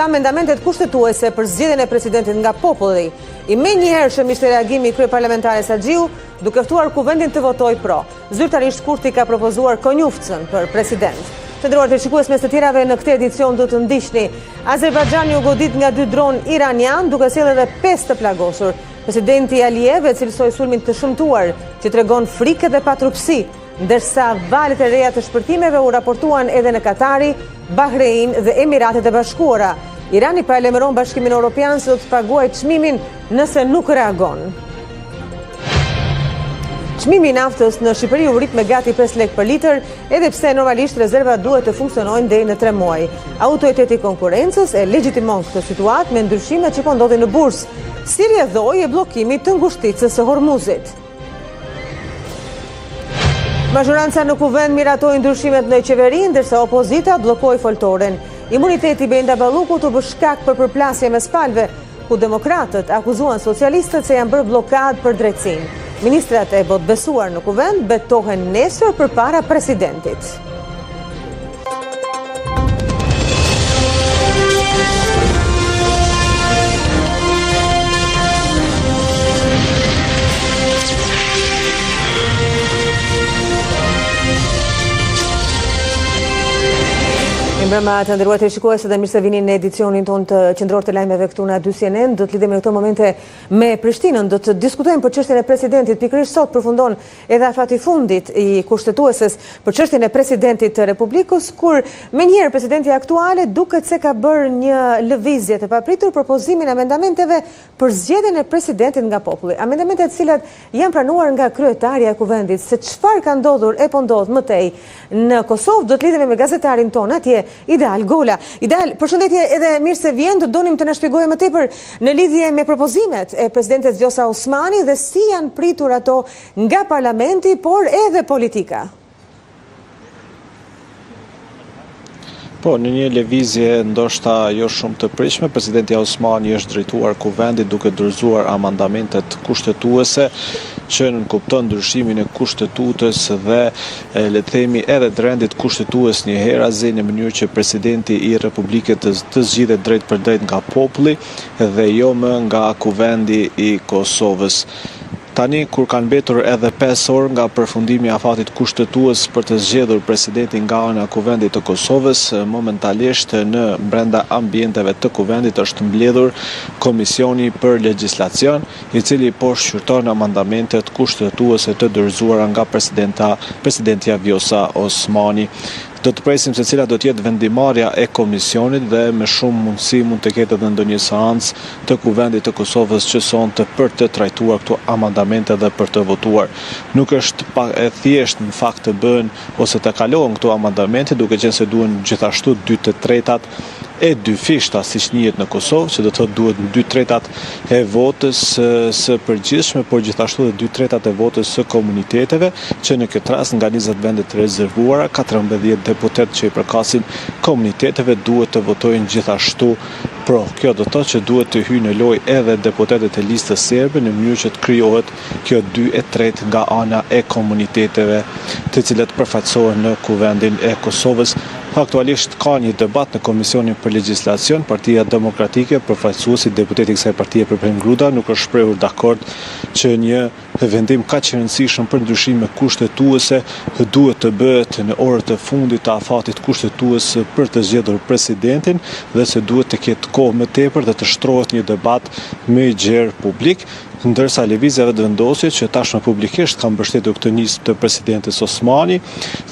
Amendamentet kushtetuese për zgjedhjen e presidentit nga populli. I menjëhershëm ishte reagimi i kryeparlamentare Saxhiu, duke ftuar kuvendin të votojë pro. Zyrtarisht Kurti ka propozuar konjuftën për president. Të nderuar të shikues, mes të tjerave në këtë edicion do të ndiqni Azerbajxhani u godit nga 2 dronë iranian, duke sjellë edhe 5 të plagosur. Presidenti Aliyev e cilësoi sulmin të shëmtuar, që tregon frikë dhe patrupsi, ndërsa valët e reja të shpërtimeve u raportuan edhe në Katari, Bahrein dhe Emiratet e Bashkuara. Irani paralajmëron Bashkimin Evropian se do të paguajë çmimin nëse nuk reagon. Çmimi i naftës në Shqipëri u rrit me gati 5 lekë për litër, edhe pse normalisht rezervat duhet të funksionojnë deri në 3 muaj. Autoriteti i konkurrencës e legjitimon këtë situatë me ndryshimet që po ndodhin në bursë. Si rrjedhoi e bllokimi të ngushticës së Hormuzit. Mazhoranca në kuvend miratoi ndryshimet në qeveri, ndërsa opozita bllokoi foltoren. Imuniteti Benda Ballukut u bë shkak për përplasje mes palëve, ku demokratët akuzuan socialistët se janë bërë bllokadë për drejtësinë. Ministrat e botbesuar në kuvend betohen nesër përpara presidentit. Mbrëma të nderuar të shikues, dhe mirë se vini në edicionin ton të qendror të lajmeve këtu në A2CNN. Do të lidhemi në këto momente me Prishtinën, do të diskutojmë për çështjen e presidentit. Pikërisht sot përfundon edhe afati fundit i kushtetueses për çështjen e presidentit të Republikës, kur menjëherë presidenti aktuale duket se ka bërë një lëvizje të papritur propozimin e amendamenteve për zgjedhjen e presidentit nga populli. Amendamente të cilat janë pranuar nga kryetaria e kuvendit. Se çfarë ka ndodhur e po ndodh më tej në Kosovë, do të lidhemi me gazetarin ton atje, Ideal Gola. Ideal, përshëndetje, edhe mirë se vjen, do donim të na shpjegojë më tepër në lidhje me propozimet e presidentit Vjosa Osmani dhe si janë pritur ato nga parlamenti, por edhe politika. Po, në një lëvizje ndoshta jo shumë të pritshme, presidenti Osmani është drejtuar kuvendit duke dorëzuar amendamentet kushtetuese që nënkupton ndryshimin e kushtetutës dhe le të themi edhe drendit kushtetues një herazi në mënyrë që presidenti i Republikës të zgjidhet drejt për drejt nga populli dhe jo më nga kuvendi i Kosovës. Tani, kur kanë mbetur edhe 5 orë nga përfundimi i afatit kushtetues për të zgjedhur presidentin nga ana e kuvendit të Kosovës, momentalisht në brenda ambienteve të kuvendit është mbledhur Komisioni për Legjislacion, i cili po shqyrton amendamentet kushtetuese të dorëzuara nga presidentja Vjosa Osmani. Do të presim se cila do të jetë vendimarrja e komisionit dhe me shumë mundësi mund të ketë edhe ndonjë seancë të kuvendit të Kosovës që sonte për të trajtuar këto amendamente dhe për të votuar. Nuk është e thjesht në fakt të bëhen ose të kalohen këto amendamente, duke qenë se duhen gjithashtu 2/3 e 2 fishta, siç njihet në Kosovë, që do të thotë duhet 2/3 e votës së përgjithshme, por gjithashtu edhe 2/3 e votës së komuniteteve, që në këtë rast nga 20 vendet të rezervuara, 14 deputet që i përkasin komuniteteve duhet të votojnë gjithashtu pro. Kjo do të thotë që duhet të hyjnë në lojë edhe deputetet e listës serbe në mënyrë që të krijohet kjo 2/3 nga ana e komuniteteve, të cilat përfaqësohen në kuvendin e Kosovës. Aktualisht ka një debat në Komisionin për Legjislacion. Partia Demokratike, përfaqësuesi deputeti i kësaj partie Perpem Gruda, nuk është shprehur dakord që një vendim kaq i rëndësishëm për ndryshime kushtetuese duhet të bëhet në orët e fundit të afatit kushtetues për të zgjedhur presidentin dhe se duhet të ketë kohë më tepër dhe të shtrohet një debat më i gjerë publik, ndërsa lëvizjeve të vendosjes që tashmë publikisht ka mbështetur këtë nismë të presidentit Osmani,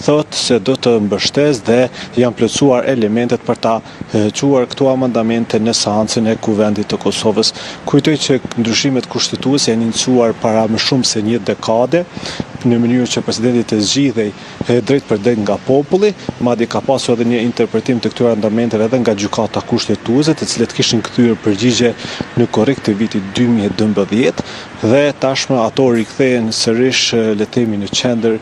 thotë se do të mbështesë dhe janë plotësuar elementet për ta çuar këto amendamente në seancën e kuvendit të Kosovës. Kujtoj që ndryshimet kushtetuese janë iniciuar para më shumë se një dekade, në mënyrë që presidenti të zgjidhej drejt për drejt nga populli, madje ka pasur edhe një interpretim të këtyre amendamenteve edhe nga gjykata kushtetuese, të cilët kishin kthyer përgjigje në korrekt të vitit 2012 dhe tashmë ato rikthehen sërish le të themi në qendër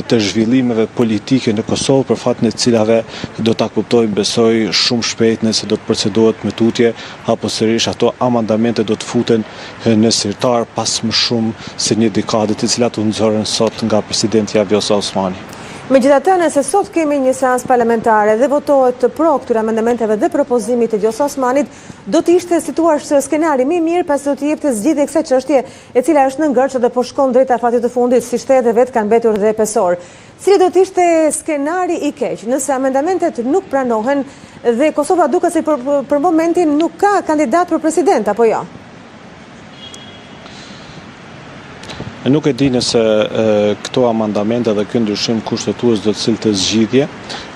të zhvillimeve politike në Kosovë, për fat në të cilave do ta kuptojmë besoj shumë shpejt nëse do të procedohet me tutje apo sërish ato amendamente do të futen në sirtar pas më shumë se një dekade, të cilat u nxorën sot nga presidenti Vjosa Osmani. Megjithatë, nëse sot kemi një seancë parlamentare dhe votohet pro këtyre amendamenteve dhe propozimit të Gjosa Osmanit, do të ishte situar skenari më i mirë pasi do të jepte zgjidhje kësaj çështje e cila është në ngërç dhe po shkon drejt afatit të fundit, si shtetet vetë kanë mbetur dhe pesor. Cili do të ishte skenari i keq nëse amendamentet nuk pranohen dhe Kosova duket se për momentin nuk ka kandidat për president, apo jo? Nuk e di nëse këto amendamente dhe ky ndryshim kushtetues do të cilte zgjidhje.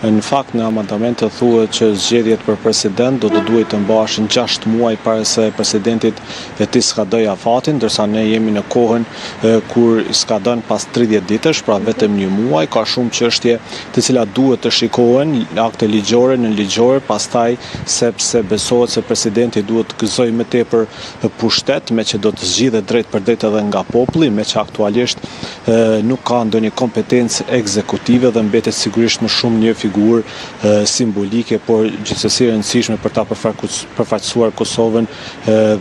Në fakt në amendamente thuhet që zgjedhjet për president do të duhet të mbaheshin 6 muaj para se presidentit e tij skadoj afatin, ndërsa ne jemi në kohën kur skadon pas 30 ditësh, pra vetëm 1 muaj. Ka shumë çështje të cilat duhet të shikohen, akte ligjore në ligjore, pastaj sepse besohet se presidenti duhet të gëzojë më tepër pushtet, me që do të zgjidhet drejt për drejt edhe nga populli, me që aktualisht nuk ka ndonjë kompetencë ekzekutive dhe mbetet sigurisht më shumë një figurë simbolike, por gjithsesi e rëndësishme për ta përfaqësuar Kosovën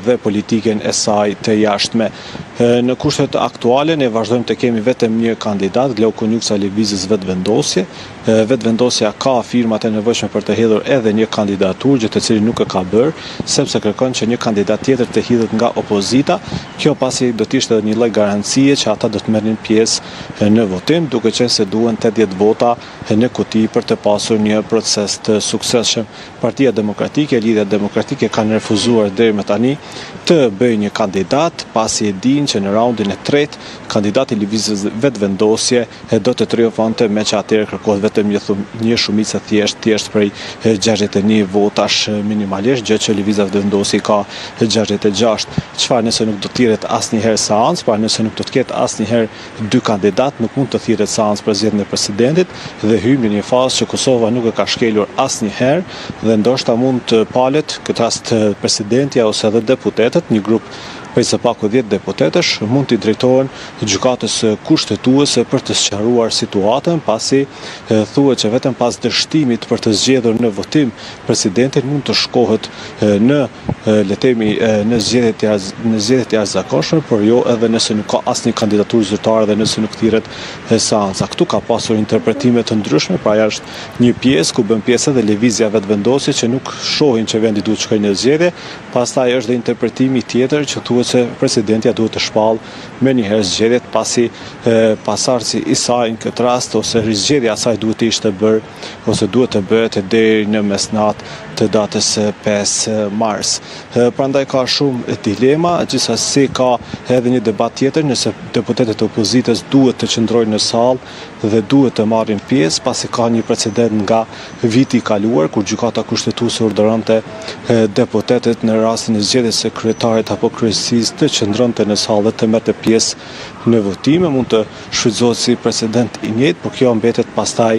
dhe politiken e saj të jashtme. Në kushtet aktuale ne vazhdojmë të kemi vetëm një kandidat, Glauku Nyuksa lëvizjes vetëvendosje. Vetëvendosja ka firmat e nevojshme për të hedhur edhe një kandidaturë, gjë të cilin nuk e ka bërë, sepse kërkon që një kandidat tjetër të hidhet nga opozita. Kjo pasi do të ishte një lloj garancie që ata do të merrnin pjesë në votim, duke qenë se duhen 80 vota në kuti për të pasur një proces të suksesshëm. Partia Demokratike, Lidhja Demokratike kanë refuzuar deri më tani të bëjë një kandidat, pasi e dinë që në raundin e tretë kandidati lëvizjes vetëvendosje do të triumfonte, me që atëherë kërkohet vetëm një shumicë thjesht prej 61 votash minimalisht, gjë që lëvizja vetëvendosje ka 66. Çfarë nëse nuk do të thirret asnjëherë seancë, pra nëse nuk do të ketë asnjëherë 2 kandidat, nuk mund të thirret seancë për zgjedhjen e presidentit dhe hyjmë në një fazë që Kosova nuk e ka shkelur asnjëherë dhe ndoshta mund të palet këtë rast presidentja ose edhe deputetët, një grup prej së paku 10 deputetësh mund t'i drejtohen gjykatës kushtetuese për të sqaruar situatën, pasi thuhet që vetëm pas dështimit për të zgjedhur në votim presidentin mund të shkohet në në zgjedhjet e jashtëzakonshme, por jo edhe nëse nuk ka asnjë kandidaturë zyrtare dhe nëse nuk thirret seanca. Këtu ka pasur interpretime të ndryshme, pra ajo është një pjesë ku bën pjesë edhe lëvizja vetëvendosje që nuk shohin që vendi duhet të shkojë në zgjedhje, pastaj është dhe interpretimi tjetër që thuhet se presidentja duhet të shpallë me njëherë zgjedhjet, pasi pasardhësi i saj në këtë rast ose rizgjedhja e saj duhet të ishte bërë ose duhet të bëhet deri në mesnatë të datës 5 mars. Prandaj ka shumë dilema, gjithsesi ka edhe një debat tjetër nëse deputetët e opozitës duhet të qëndrojnë në sallë dhe duhet të marrin pjesë, pasi ka një precedent nga viti i kaluar kur gjykata kushtetuese urdhëronte deputetët në rastin e zgjedhjes së kryetarit apo kryesisë të qëndronte në sallë dhe të merrte pjesë në votime. Mund të shfrytëzohet si precedent i njëjtë, por kjo mbetet pastaj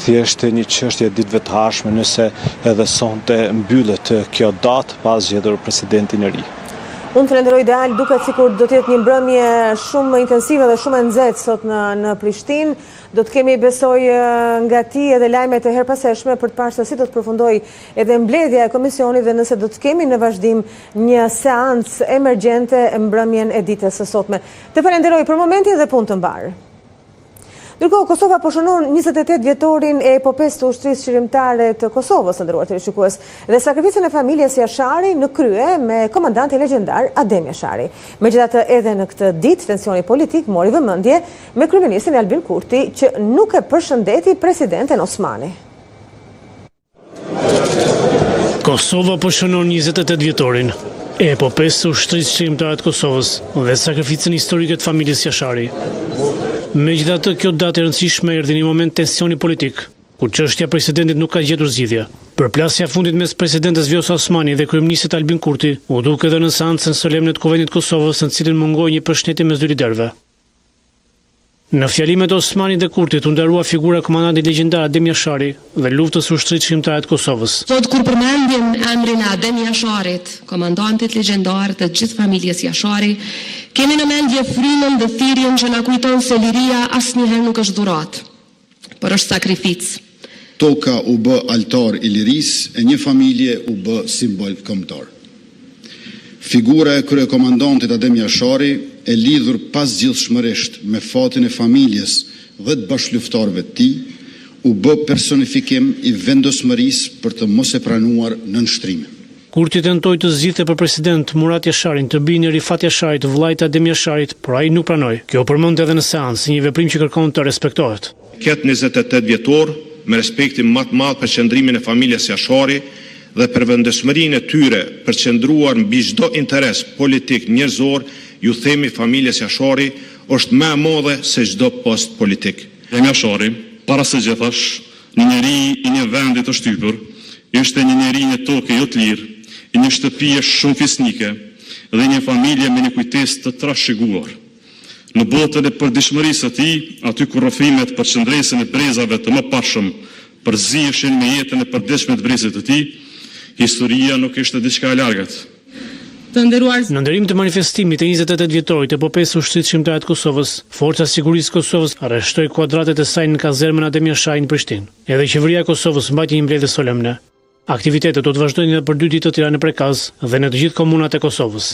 thjesht një çështje ditëve të ardhshme nëse edhe sonte mbyllet kjo datë pas zgjedhur presidentin e ri. Unë falenderoj Ideal, duket sikur do të jetë një mbrëmje shumë intensive dhe shumë e nxehtë sot në Prishtinë. Do të kemi, besoj, nga ti edhe lajmet e herpaseshme për të parë se si do të përfundoj edhe mbledhja e komisionit dhe nëse do të kemi në vazhdim një seancë emergjente mbrëmjen e ditës së sotme. Të falenderoj për momentin dhe punë të mbarë. Ndërkohë, Kosova po shënon 28 vjetorin e epopesë të ushtrisë qërimtare të Kosovës, nderuar teleshikues, dhe sakrificën e familjes Jashari në krye me komandantin legjendar Adem Jashari. Megjithatë, edhe në këtë ditë tensioni politik mori vëmendje me kryeministin Albin Kurti, që nuk e përshëndeti presidenten Osmani. Kosova po shënon 28 vjetorin e epopesë të ushtrisë qërimtare të Kosovës dhe sakrificën historike të familjes Jashari. Megjithatë, kjo datë e rëndësishme erdhi në një moment tensioni politik, kur çështja e presidentit nuk ka gjetur zgjidhje. Përplasja fundit mes presidentes Vjosa Osmani dhe kryeministit Albin Kurti u duk edhe në seancën solemne të Kuvendit të Kosovës, në cilën mungoi një përshëndetje mes dy liderëve. Në fjalimet e Osmanit dhe Kurtit u ndarua figura e komandantit legjendar Adem Jashari dhe luftës së ushtrisë qërimtare të Kosovës. Sot kur përmendim emrin e Adem Jasharit, komandantit legjendar të gjithë familjes Jashari, kemi në mendje frymën dhe thirrjen që na kujton se liria asnjëherë nuk është dhuratë, por është sakrificë. Toka u bë altar i lirisë e një familje u bë simbol kombëtar. Figura e kryekomandantit Adem Jashari e lidhur pasgjithshmërisht me fatin e familjes dhe të bashkëluftarëve të tij, u bë personifikim i vendosmërisë për të mos e pranuar nënshtrime. Kur ti tentoi të zgjidhte për president Murat Jasharin të bini Rifat Jasharit, vllajt Adem Jasharit, por ai nuk pranoi. Kjo përmend edhe në seancë, një veprim që kërkon të respektohet. Ket 28 vjetor me respektin më të madh për qëndrimin e familjes Jashari dhe për vendosmërinë e tyre për qëndruar mbi çdo interes politik njerëzor, ju themi familjes Jashari është më e madhe se çdo post politik. Jashari, para së gjithash, një njeri i një vendi të shtypur, ishte një njeri një toke jo të lirë, i një shtëpie shumë fisnike dhe një familje me një kujtesë të trashëguar. Në botën e përditshmërisë së tij, aty ku rrëfimet për qëndresën e brezave të mëparshëm përziheshin me jetën e përditshme të brezit të tij, historia nuk ishte diçka e largët. Në nderim të manifestimit të 28 vjetorit të epopesë ushtrisë shqiptare të Kosovës, Forca e Sigurisë së Kosovës arreshtoi kuadratet e saj në kazermën Adem Jashari në Prishtinë. Edhe qeveria e Kosovës mbajti një mbledhje solemne. Aktivitetet do të vazhdojnë edhe për 2 ditë të tjera në Prekaz dhe në të gjithë komunat e Kosovës.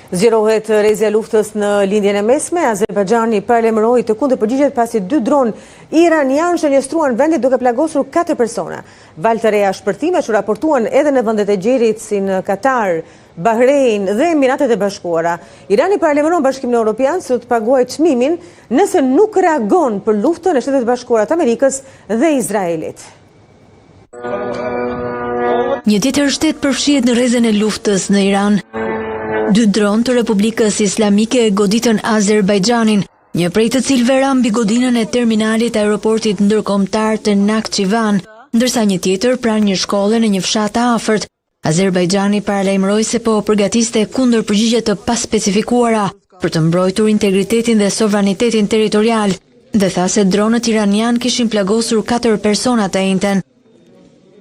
Zgjerohet rrezja e luftës në lindjen e mesme. Azerbajxhani paralajmëroi të kundërpërgjigjet pasi 2 dronë iranianë shënjestruan vendin duke plagosur 4 persona. Valë të reja shpërthime që raportuan edhe në vendet e gjerit si në Katar, Bahrein dhe Emiratet e Bashkuara. Irani paralajmëron Bashkimin Evropian se do të paguajë çmimin nëse nuk reagon për luftën e Shtetet e Bashkuara të Amerikës dhe Izraelit. Një tjetër shtet përfshihet në rrezën e luftës në Iran. 2 dronë të Republikës Islamike goditën Azerbajxhanin, një prej të cilëve ra mbi godinën e terminalit aeroportit ndërkombëtar të Nakhchivan, ndërsa një tjetër pranë një shkolle në një fshat të afërt. Azerbajxhani paralajmëroi se po përgatiste kundërpërgjigje të paspecifikuara për të mbrojtur integritetin dhe sovranitetin territorial dhe tha se dronët iranian kishin plagosur 4 persona të njëjtën.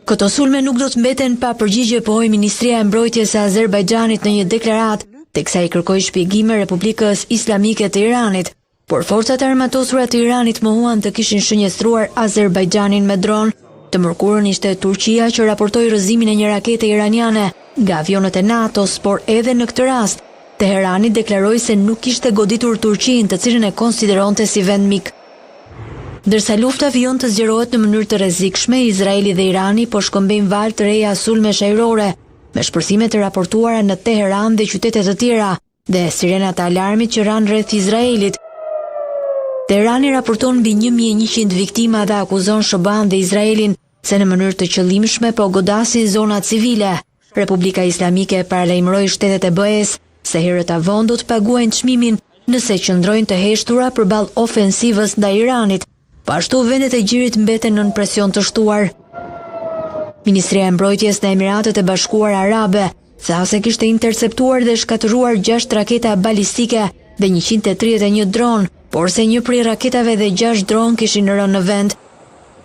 Këto sulme nuk do të mbeten pa përgjigje, pohoi Ministria e Mbrojtjes së Azerbajxhanit në një deklaratë, teksa i kërkoi shpjegime Republikës Islamike të Iranit, por forcat armatosura të Iranit mohuan të kishin shënjestruar Azerbajxhanin me dron. Të mërkurën ishte Turqia që raportoi rrëzimin e një rakete iraniane nga avionët e NATO-s, por edhe në këtë rast, Teherani deklaroi se nuk kishte goditur Turqinë, të cilën e konsideronte si vend mik. Ndërsa lufta vijon të zgjerohet në mënyrë të rrezikshme, Izraeli dhe Irani po shkëmbejnë valë të reja sulmesh ajrore, me shpërthime të raportuara në Teheran dhe qytete të tjera, dhe sirenat e alarmit që ranë rreth Izraelit. Teherani raporton mbi 1100 viktima dhe akuzon SHBA-n dhe Izraelin se në mënyrë të qëllimshme po godasin zona civile. Republika Islamike paralajmëroi shtetet e BE-s se herët avon do të paguajnë çmimin nëse qëndrojnë të heshtura përballë ofensivës ndaj Iranit. Ashtu vendet e gjirit mbeten nën presion të shtuar. Ministria e Mbrojtjes në Emiratet e Bashkuara Arabe tha se kishte interceptuar dhe shkatëruar 6 raketa balistike dhe 131 dron, por se një prej raketave dhe 6 dron kishin rënë në vend.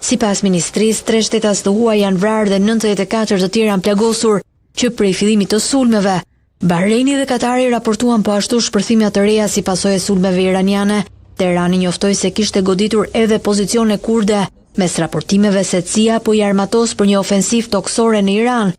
Sipas ministrisë, 3 shtetas të huaj janë vrarë dhe 94 të tjera janë plagosur, që prej fillimit të sulmeve. Bahreini dhe Katari raportuan po ashtu shpërthime të reja si pasojë e sulmeve iraniane. Teherani njoftoi se kishte goditur edhe pozicione kurde, mes raportimeve se CIA po i armatos për një ofensiv toksore në Iran.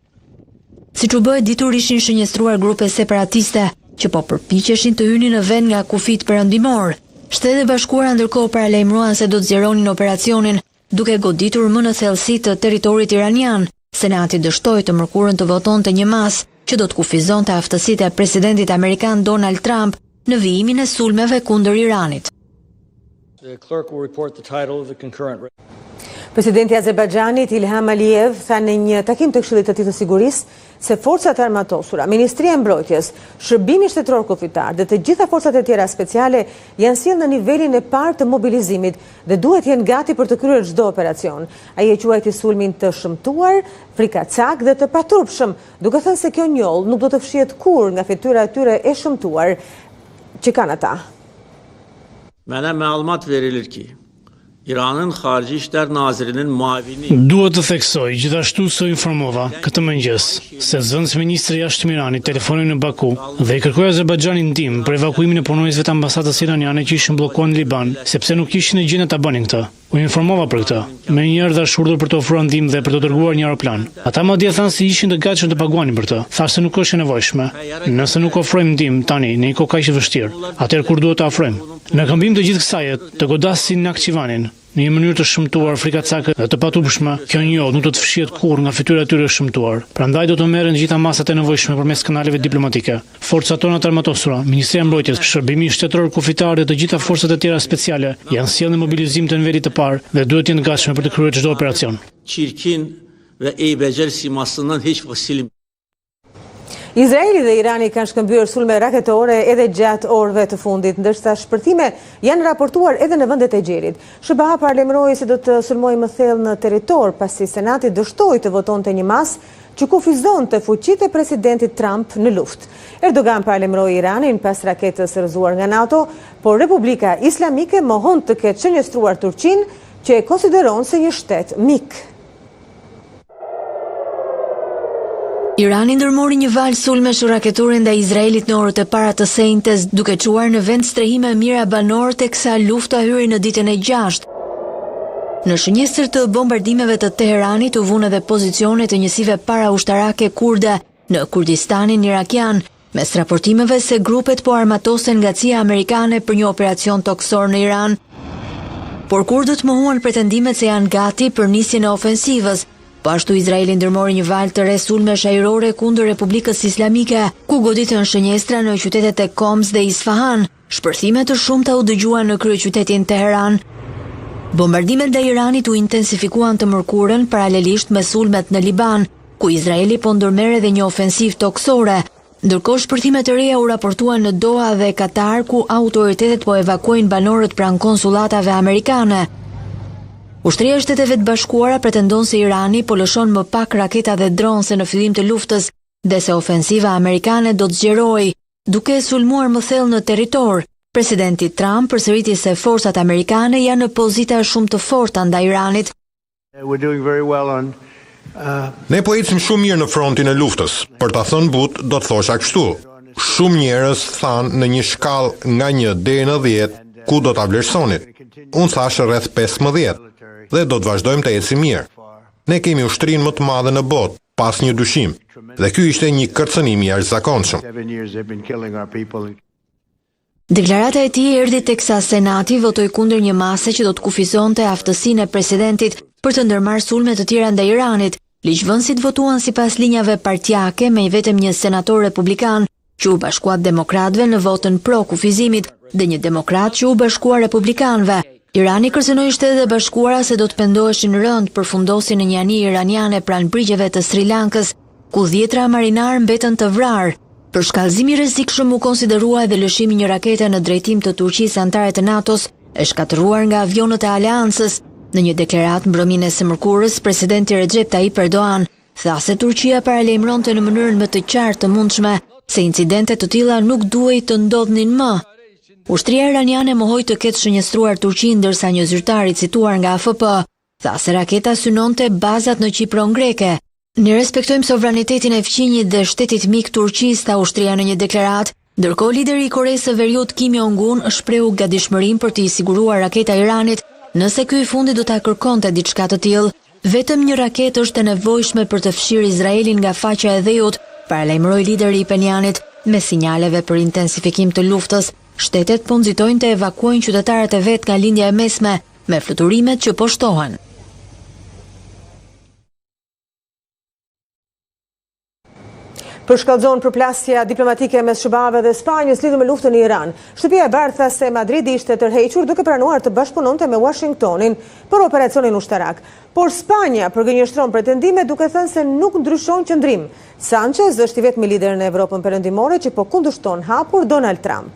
Siç u bë ditur, ishin shënjestruar grupe separatiste që po përpiqeshin të hynin në vend nga kufit perëndimor. Shtetet e Bashkuara ndërkohë paralajmëruan se do të zgjeronin operacionin, duke goditur më në thellësi të territorit iranian. Senati dështoi të mërkurën të votonte një mas që do të kufizonte aftësitë e presidentit amerikan Donald Trump në vijimin e sulmeve kundër Iranit. Presidenti i Azerbajxhanit Ilham Aliyev tha në një takim të Këshillit të Tij të Sigurisë se forcat armatosura, Ministria e Mbrojtjes, Shërbimi Shtetëror Kufitar dhe të gjitha forcat e tjera speciale janë sjellë në nivelin e parë të mobilizimit dhe duhet jenë gati për të kryer çdo operacion. Ai e quajti sulmin të shëmtuar, frikacak dhe të paturpshëm, duke thënë se kjo njoll nuk do të fshihet kurrë nga fytyra e tyre e shëmtuar që kanë ata. Mənə məlumat verilir ki, İranın Xarici İşlər Nazirinin muavini... Duhet të theksoj, gjithashtu se informova këtë mëngjes, se zëvendës ministri i jashtëm Iranit telefonoi në Baku dhe i kërkoi Azerbajxhanit ndihmë për evakuimin e punonjësve të ambasadës iraniane që ishin bllokuar në Liban, sepse nuk kishin në gjendje ta bënin këtë. U informova për këtë. Me njërë dhe shurdhur për të ofruar ndihmë dhe për të dërguar një aeroplan. Ata madje thanë se ishin të gatshëm të paguanin për të. Thashë se nuk është e nevojshme. Nëse nuk ofrojmë ndihmë tani në një kohë kaq të vështirë, atëherë kur duhet të ofrojmë? Në këmbim të gjithë kësaj, të godasin Nakhchivanin në një mënyrë të shëmtuar, frikacake dhe të patupshme, kjo njohë nuk do të fshihet kurrë nga fytyra e tyre e shëmtuar. Prandaj do të merren gjitha masat e nevojshme përmes kanaleve diplomatike. Forcat tona të armatosura, Ministria e Mbrojtjes, Shërbimi Shtetëror Kufitar dhe të gjitha forcat e tjera speciale janë sjellë në mobilizim të nivelit të parë dhe duhet të jenë të gatshme për të kryer çdo operacion. Çirkin ve iyi becerisimasından hiç vasilim. Izraeli dhe Irani kanë shkëmbyer sulme raketore edhe gjatë orëve të fundit, ndërsa shpërthime janë raportuar edhe në vendet e gjerit. SBA paralajmëroi se do të sulmojë më thellë në territor pasi Senati dështoi të votonte një mas që kufizonte fuqitë e presidentit Trump në luftë. Erdogan paralajmëroi Iranin pas raketës rrëzuar nga NATO, por Republika Islamike mohon të ketë shënjestruar Turqinë, që e konsideron se një shtet mik. Irani ndërmori një valë sulmesh raketore ndaj Izraelit në orët e para të sejntes, duke çuar në vend strehime mira banor teksa lufta hyri në ditën e 6. Në shënjestër të bombardimeve të Teheranit u vunë edhe pozicione të njësive para ushtarake kurde në Kurdistanin irakian, mes raportimeve se grupet po armatosen nga CIA amerikane për një operacion toksor në Iran. Por kurdët mohuan pretendimet se janë gati për nisjen e ofensivës. Pashtu Izraeli ndërmori një valë të re sulmesh ajrore kundër Republikës Islamike, ku goditën shënjestra në qytetet e Koms dhe Isfahan. Shpërthime të shumta u dëgjuan në kryeqytetin Teheran. Bombardimet ndaj Iranit u intensifikuan të mërkurën paralelisht me sulmet në Liban, ku Izraeli po ndërmerr edhe një ofensiv toksore. Ndërkohë shpërthime të reja u raportuan në Doha dhe Katar, ku autoritetet po evakuojnë banorët pranë konsullatave amerikane. Ushtria e Shteteve të Bashkuara pretendon se Irani po lëshon më pak raketa dhe dronë se në fillim të luftës dhe se ofensiva amerikane do të zgjerojë, duke sulmuar më thellë në territor. Presidenti Trump përsëriti se forcat amerikane janë në pozita shumë të forta ndaj Iranit. Ne po ecim shumë mirë në frontin e luftës. Për ta thënë butë, do të thosha kështu. Shumë njerëz thanë në një shkallë nga 1 deri në 10 ku do ta vlerësonit. Unë thash rreth 15. Dhe do të vazhdojmë të ecim mirë. Ne kemi ushtrinë më të madhe në botë, pas një dyshim, dhe ky ishte një kërcënim i jashtëzakonshëm. Deklarata e tij erdhi teksa Senati votoi kundër një mase që do të kufizonte aftësinë e presidentit për të ndërmarrë sulme të tjera ndaj Iranit. Ligjvënësit votuan sipas linjave partijake me vetëm një senator republikan që u bashkua demokratëve në votën pro kufizimit dhe një demokrat që u bashkua republikanëve. Irani kërcënoi Shtetet e Bashkuara se do të pendoheshin rënd për fundosjen e një anije iraniane pranë brigjeve të Sri Lankës, ku 10 marinar mbetën të vrarë. Për shkallëzim i rrezikshëm u konsiderua edhe lëshimi një rakete në drejtim të Turqisë antare të NATO-s, e shkatëruar nga avionët e aleancës. Në një deklaratë mbrëmjen e së mërkurës, presidenti Recep Tayyip Erdogan tha se Turqia paralajmëronte në mënyrën më të qartë të mundshme se incidente të tilla nuk duhej të ndodhnin më. Ushtria iraniane mohoi të ketë shënjestruar Turqinë, ndërsa një zyrtar i cituar nga AFP tha se raketa synonte bazat në Qipron greke. Ne respektojmë sovranitetin e fqinjit dhe shtetit mik Turqisë, tha ushtria në një deklaratë, ndërkohë lideri i Koreas së Veriut Kim Jong-un shprehu gatishmërinë për të i siguruar raketa Iranit nëse ky i fundit do ta kërkonte diçka të tillë. Vetëm një raketë është e nevojshme për të fshirë Izraelin nga faqja e dheut, paralajmëroi lideri i Penjanit, me sinjaleve për intensifikim të luftës. Shtetet po nxitojnë të evakuojnë qytetarët e vet nga lindja e mesme, me fluturimet që po shtohen. Përshkallëzon përplasja diplomatike mes SBA-ve dhe Spanjës lidhur me luftën në Iran. Shtëpia e Bardhë tha se Madridi ishte tërhequr duke pranuar të bashkëpunonte me Washingtonin për operacionin ushtarak. Por Spanja përgënjeshtron pretendime duke thënë se nuk ndryshon qëndrim. Sanchez është i vetmi lider në Evropën perëndimore që po kundërshton hapur Donald Trump.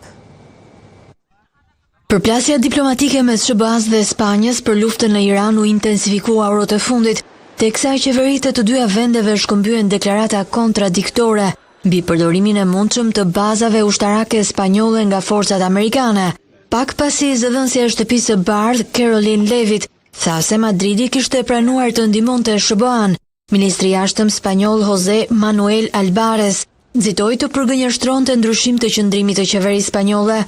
Përplasja diplomatike mes SBA-s dhe Spanjës për luftën në Iran u intensifikua orët e fundit, teksa qeveritë të dyja vendeve shkëmbyen deklarata kontradiktore mbi përdorimin e mundshëm të bazave ushtarake spanjolle nga forcat amerikane. Pak pasi zëdhënësja e Shtëpisë së Bardhë, Caroline Levitt, tha se Madridi kishte pranuar të ndihmonte SBA-n. Ministri i Jashtëm spanjoll José Manuel Albares nxitoi të përgënjeshtronte ndryshim të qëndrimit të qeverisë spanjolle.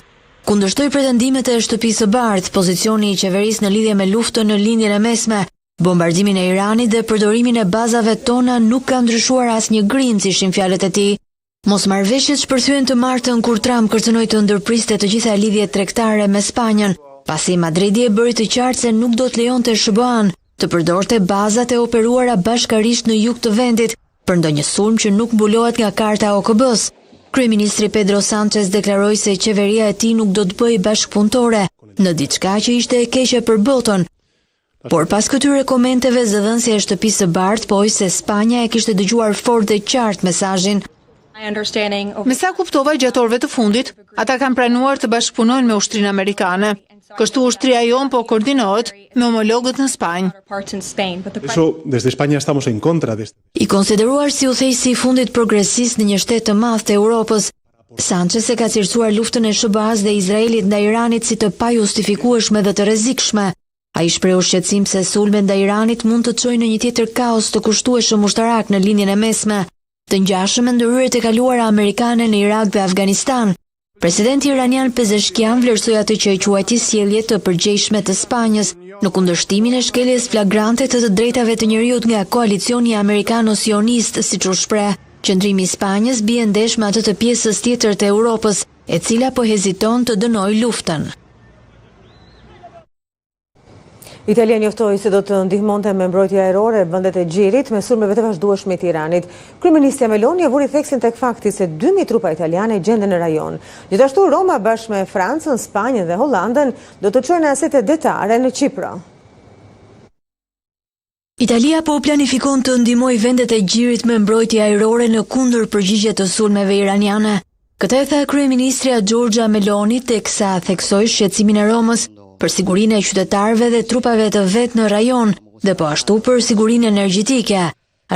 kundërshtoi pretendimet e Shtëpisë së Bardhë, pozicioni i qeverisë në lidhje me luftën në lindjen e mesme, bombardimin e Iranit dhe përdorimin e bazave tona nuk ka ndryshuar asnjë grim, si ishin fjalët e tij. Mosmarrëveshjet shpërthyen të martën kur Trump kërcënoi të ndërpriste të gjitha lidhjet tregtare me Spanjën, pasi Madridi e bëri të qartë se nuk do të lejonte SBA-n të përdorte bazat e operuara bashkarisht në jug të vendit për ndonjë sulm që nuk mbulohet nga karta OKB-s. Kryeministri Pedro Sanchez deklaroi se qeveria e tij nuk do të bëjë bashkëpunëtore në diçka që ishte e keqe për botën. Por pas këtyre komenteve, zëdhënësia e Shtëpisë së Bardhë poi se Spanja e kishte dëgjuar fort dhe qartë mesazhin. Me sa kuptova gjatë orëve të fundit, ata kanë pranuar të bashkëpunojnë me ushtrinë amerikane. Kështu ushtria jon po koordinohet me homologët në Spanjë. Desde España estamos en contra de esto. I konsideruar si udhëheqësi i fundit progresist në një shtet të madh të Europës, Sanchez e ka cilësuar luftën e SBA-s dhe Izraelit ndaj Iranit si të pajustifikueshme dhe të rrezikshme. Ai shprehu shqetësim se sulmet ndaj Iranit mund të çojnë në një tjetër kaos të kushtueshëm ushtarak në linjën e mesme, të ngjashëm me ndërhyrjet e kaluara amerikane në Irak dhe Afganistan. Presidenti iranian Pezeshkian vlerësoi atë që e quajti sjellje të përgjegjshme të Spanjës në kundërshtimin e shkeljes flagrante të drejtave të njerëzit nga koalicioni amerikano-sionist, siç u shpreh. Qëndrimi i Spanjës bie ndesh me atë të pjesës tjetër të Europës, e cila po heziton të dënojë luftën. Italia njoftoi se do të ndihmonte me mbrojtje ajrore vendet e Gjirit me sulmeve të vazhdueshme të Iranit. Kryeministja Meloni vuri theksin tek fakti se 2000 trupa italiane gjenden në rajon. Gjithashtu Roma bashkë me Francën, Spanjën dhe Hollandën do të çojnë asete detare në Çipër. Italia po planifikon të ndihmojë vendet e Gjirit me mbrojtje ajrore në kundër përgjigje të sulmeve iraniane. Këtë e tha kryeministria Giorgia Meloni teksa theksoi shqetësimin e Romës për sigurinë e qytetarëve dhe trupave të vet në rajon, dhe po ashtu për sigurinë energjetike.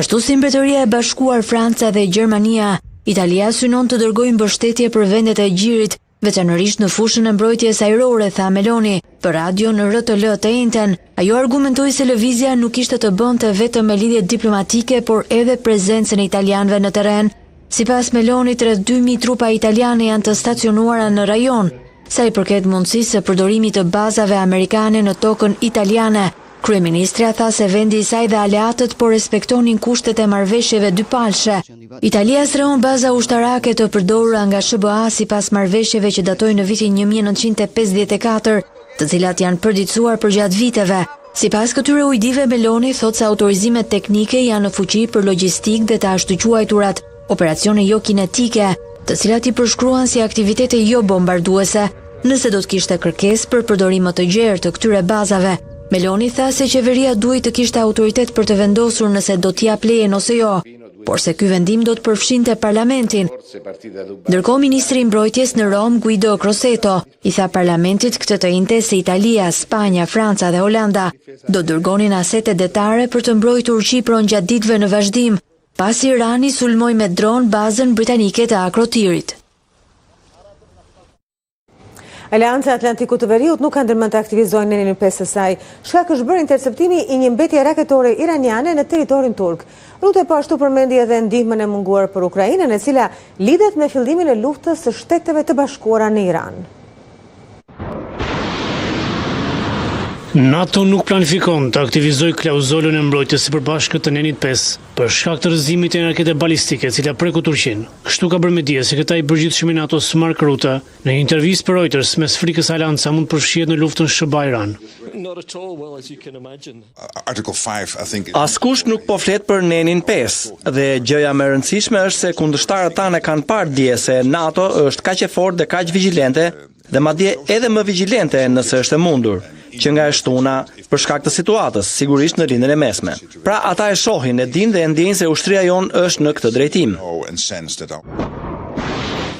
Ashtu si Mbretëria e Bashkuar, Franca dhe Gjermania, Italia synon të dërgojë mbështetje për vendet e Gjirit, veçanërisht në fushën e mbrojtjes ajrore, tha Meloni, për radio në RTL të njëjtën. Ajo argumentoi se lëvizja nuk ishte të bënte vetëm me lidhje diplomatike, por edhe prezencën e italianëve në terren. Sipas Melonit, rreth 2000 trupa italiane janë të stacionuara në rajon. Sa i përket mundësisë së përdorimit të bazave amerikane në tokën italiane, kryeministria tha se vendi i saj dhe aleatët po respektonin kushtet e marrëveshjeve dypalshe. Italia sreon baza ushtarake të përdorura nga SBA sipas marrëveshjeve që datojnë në vitin 1954, të cilat janë përditësuar për gjatë viteve. Sipas këtyre ujdive, Meloni thot se autorizimet teknike janë në fuqi për logjistikë dhe të ashtu quajturat operacione jo kinetike, të cilat i përshkruan si aktivitete jo bombarduese, nëse do të kishte kërkesë për përdorim më të gjerë të këtyre bazave. Meloni tha se qeveria duhet të kishte autoritet për të vendosur nëse do t'i jap lejen ose jo, por se ky vendim do të përfshinte parlamentin. Ndërkohë, ministri i mbrojtjes në Rom, Guido Crosetto, i tha parlamentit këtë të njëjtë se Italia, Spanja, Franca dhe Holanda do dërgonin asete detare për të mbrojtur Çipron gjatë ditëve në vazhdim, pasi Irani sulmoi me dron bazën britanike të Akrotirit. Aleanca Atlantiku të Veriut nuk ka ndërmend të aktivizojnë nenin 5 së saj. Shkak është bërë interceptimi i një mbetje raketore iraniane në territorin turk. Rute po ashtu përmendi edhe ndihmën e munguar për Ukrainën, e cila lidhet me fillimin e luftës së Shteteve të Bashkuara në Iran. NATO nuk planifikon të aktivizoj klauzolën e mbrojtjes së përbashkët të nenit 5 për shkak të rrëzimit e një rakete balistike, e cila preku Turqinë. Kështu ka bërë media sekretari i përgjithshëm i NATO-s Mark Rutte në një intervistë për Reuters, mes frikës Aleanca mund përfshihet në luftën SBA-Iran. Askush nuk po flet për nenin 5 dhe gjëja më e rëndësishme është se kundërshtarët tanë kanë parë dje se NATO është kaq e fortë dhe kaq vigjilente, dhe madje edhe më vigjilente nëse është e mundur, që nga e shtuna për shkak të situatës, sigurisht në lindjen e mesme. Pra ata e shohin, e dinë dhe e ndjejnë se ushtria jon është në këtë drejtim.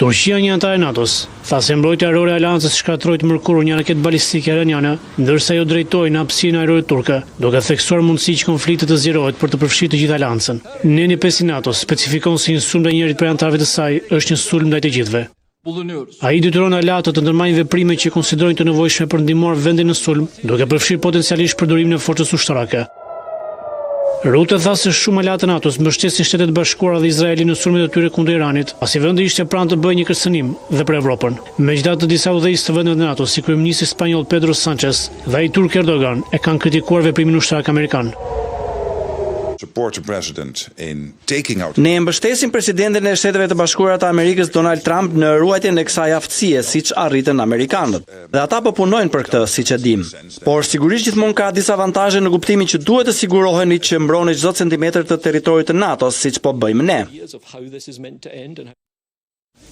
Turqia, një antar e NATO-s, tha se mbrojtja ajrore e Aleancës shkatroi të mërkurë një raketë balistike iraniane, ndërsa ajo drejtoi në hapësinë ajrore turke, duke theksuar mundësi që konflikti të zgjerohet për të përfshirë të gjithë Aleancën. Neni 5 i NATO-s specifikon se një sulm ndaj njërit prej anëtarëve të saj është një sulm ndaj të gjithëve. Ai detyron aleatët të ndërmarrin veprime që konsiderojnë të nevojshme për ndihmuar vendin në sulm, duke përfshirë potencialisht përdorimin e forcës ushtarake. Rutte tha se shumë aleatë NATO-s mbështesin Shtetet e Bashkuara dhe Izraelin në sulmet e tyre kundër Iranit, pasi vendi ishte pranë të bëjë një kërcënim dhe për Evropën. Megjithatë, disa udhëheqës të vendeve të NATO, si kryeministri spanjoll Pedro Sanchez dhe ai turk Erdogan, e kanë kritikuar veprimin ushtarak amerikan. Ne mbështesim presidentin e Shteteve të Bashkuara të Amerikës Donald Trump në ruajtjen e kësaj aftësie, siç arritën amerikanët. Dhe ata po punojnë për këtë, siç e dim. Por sigurisht gjithmonë ka disa avantazhe në kuptimin që duhet të siguroheni që mbroni çdo centimetër të territorit të NATO-s, siç po bëjmë ne.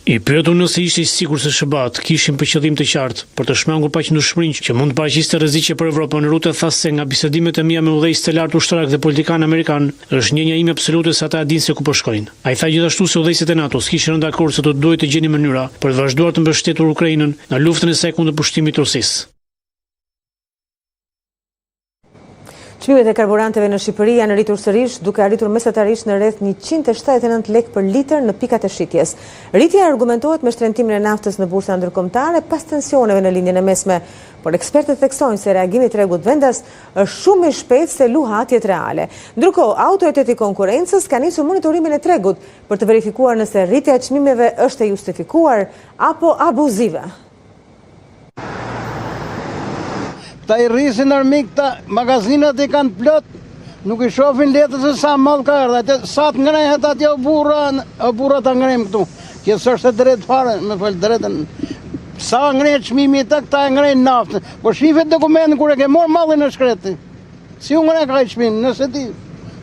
I pyetur nëse ishte i sigurt se SBA kishin për qëllim të qartë për të shmangur paqëndrueshmërinë që mund të paraqiste rreziqe për Evropën, Rutte tha se nga bisedimet e mia me udhëheqës të lartë ushtarak dhe politikan amerikan, është ndjenja ime absolute se ata e dinë se ku po shkojnë. Ai tha gjithashtu se udhëheqësit e NATO-s kishin rënë dakord se do duhet të gjeni mënyra për të vazhduar të mbështetur Ukrainën në luftën e saj kundër pushtimit të Rusisë. Çmimet e karburanteve në Shqipëri janë rritur sërish, duke arritur mesatarisht në rreth 179 lekë për litër në pikat e shitjes. Rritja argumentohet me shtrëngimin e naftës në bursa ndërkombëtare pas tensioneve në linjën e mesme, por ekspertët theksojnë se reagimi i tregut vendas është shumë më i shpejtë se luhatjet reale. Ndërkohë, Autoriteti i Konkurrencës ka nisur monitorimin e tregut për të verifikuar nëse rritja e çmimeve është e justifikuar apo abuzive. Ta i rrisin armik, magazinat i kanë plot, nuk i shofin letës e sa mall ka erdhe, sa të ngrehet atje o burra ta ngrejmë këtu. Kjesë është e drejt fare, me falë drejtën. Sa ngrejt çmimi të këta e ngrejt naftën, po shifet dokumentin kur e ke morë mallin në shkreti. Si u ngrej ka i çmim, nëse ti,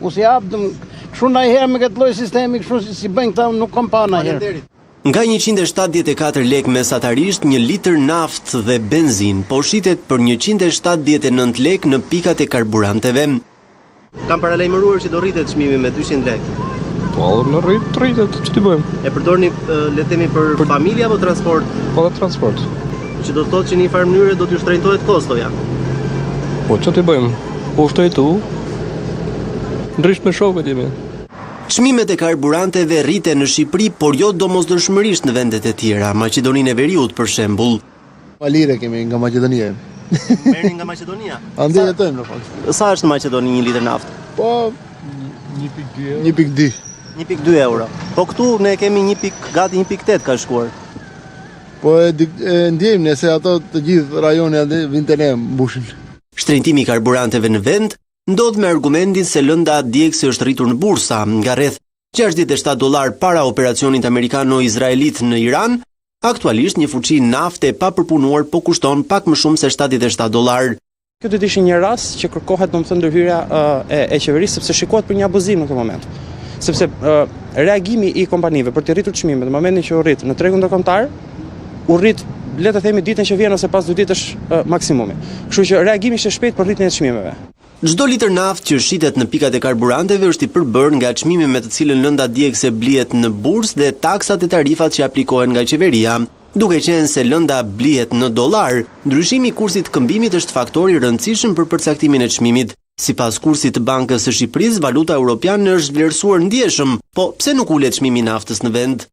u si hapë, kështu na i herë me këtë lloj sistemi, kështu si bëjnë këta, nuk kam pa na herë. Nga 174 lek mesatarisht, një litër naft dhe benzin po shitet për 179 lek në pikat e karburanteve. Kam paralajmëruar që do rritet çmimi me 200 lek. Po, në rritet, që t'i bëjmë? E përdorni le të themi për familje apo transport? Po dhe transport. Që do të thotë që në një farë mënyrë do t'ju shtrejtohet kostoja. Po, që t'i bëjmë? Po shtrejtu, ndryshe me shokët jemi. Çmimet e karburanteve rriten në Shqipëri, por jo domosdoshmërisht në vendet e tjera, Maqedoninë e Veriut për shembull. Malire kemi nga Maqedonia. Merrni nga Maqedonia? Ande jetojmë në fakt. Sa është në Maqedoni 1 litër naftë? Po 1.2. 1.2 euro. Po këtu ne kemi gati 1.8 ka shkuar. Po e ndjejmë nëse ato të gjithë rajoni vinte ne mbushin. Shtrëngimi i karburanteve në vend ndodh me argumentin se lënda djegëse është rritur në bursa nga rreth $67 para operacionit amerikano-izraelit në Iran. Aktualisht një fuqi nafte pa përpunuar po kushton pak më shumë se $77. Kjo do të ishte një rast që kërkohet domethënë ndërhyrja e qeverisë sepse shikohet për një abuzim në këtë moment. Sepse reagimi i kompanive për të rritur çmimet në momentin që u rrit në tregun ndërkombëtar, u rrit le të themi ditën që vjen ose pas 2 ditësh maksimumi. Kështu që reagimi ishte shpejt për rritjen e çmimeve. Çdo litër naftë që shitet në pikat e karburanteve është i përbërë nga çmimi me të cilën lënda djegëse blihet në bursë dhe taksat e tarifat që aplikohen nga qeveria. Duke qenë se lënda blihet në dollar, ndryshimi i kursit të këmbimit është faktor i rëndësishëm për përcaktimin e çmimit. Sipas kursit të Bankës së Shqipërisë, valuta europiane është vlerësuar ndjeshëm, po pse nuk ulet çmimi i naftës në vend?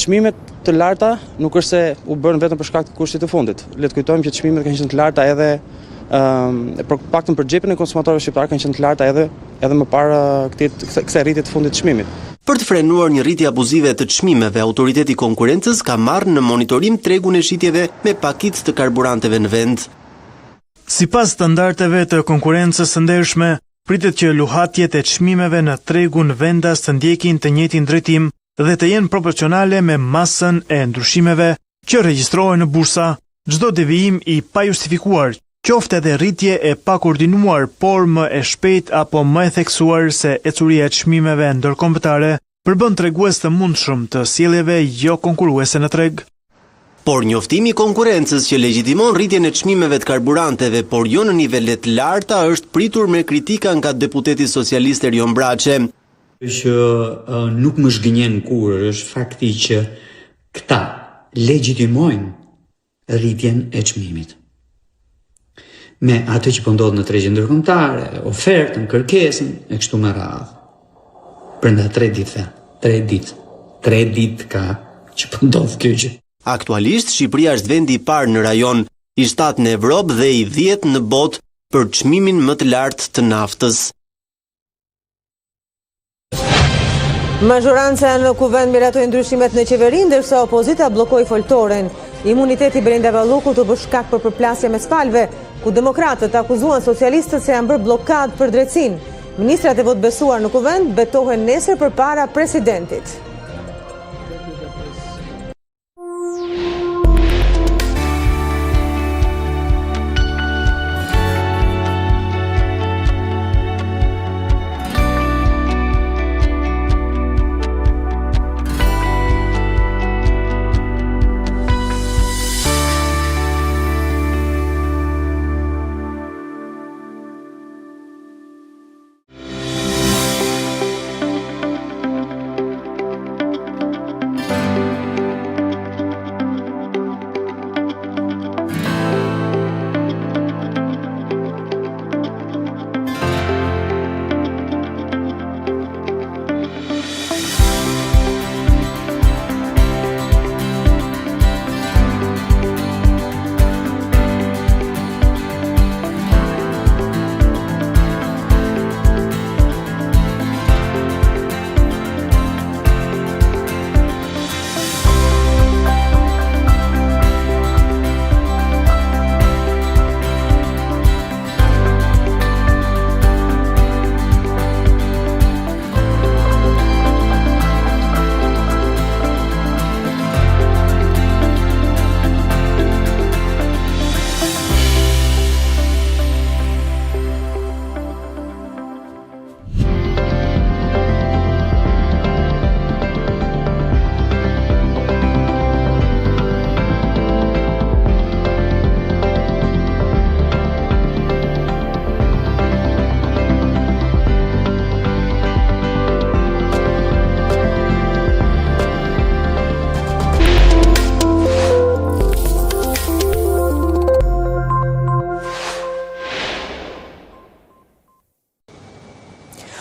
Çmimet të larta nuk është se u bën vetëm për shkak të kushtit të fundit. Le të kujtojmë që çmimet kanë qenë të larta edhe për paktën për xhepin e konsumatorëve shqiptar kanë qenë të larta edhe më parë kësaj rritje të fundit të çmimit. Për të frenuar një rritje abuzive të çmimeve, Autoriteti i Konkurrencës ka marrë në monitorim tregun e shitjeve me pakit të karburanteve në vend. Sipas standardeve të konkurrencës së ndershme, pritet që luhatjet e çmimeve në tregun vendas të ndjekin të njëjtin drejtim dhe të jenë proporcionale me masën e ndryshimeve që regjistrohen në bursa. Çdo devijim i pajustifikuar, qoftë edhe rritje e pakoordinuar, por më e shpejt apo më e theksuar se ecuria e çmimeve ndërkombëtare, përbën tregues të mundshëm të sjelljeve jo konkurruese në treg. Por njoftimi i konkurrencës që legjitimon rritjen e çmimeve të karburanteve, por jo në nivele të larta, është pritur me kritika nga deputeti socialist Erion Braçe. Që nuk më zgënjen kur është fakti që këta legjitimojnë rritjen e çmimit. Me atë që po ndodh në tregjen ndërkombëtare, ofertën, kërkesën e kështu me radhë. Brenda 3 ditë, 3 ditë ka që po ndodh kjo gjë. Aktualisht Shqipëria është vendi i parë në rajon, i 7 në Evropë dhe i 10 në botë për çmimin më të lartë të naftës. Mazhoranca në kuvend miratoi ndryshimet në qeveri, ndërsa opozita bllokoi foltoren. Imuniteti Brenda Vallukut u bë shkak për përplasje mes palëve, ku demokratët akuzuan socialistët se janë bërë bllokadë për drejtsinë. Ministrat e votbesuar në kuvend betohen nesër përpara presidentit.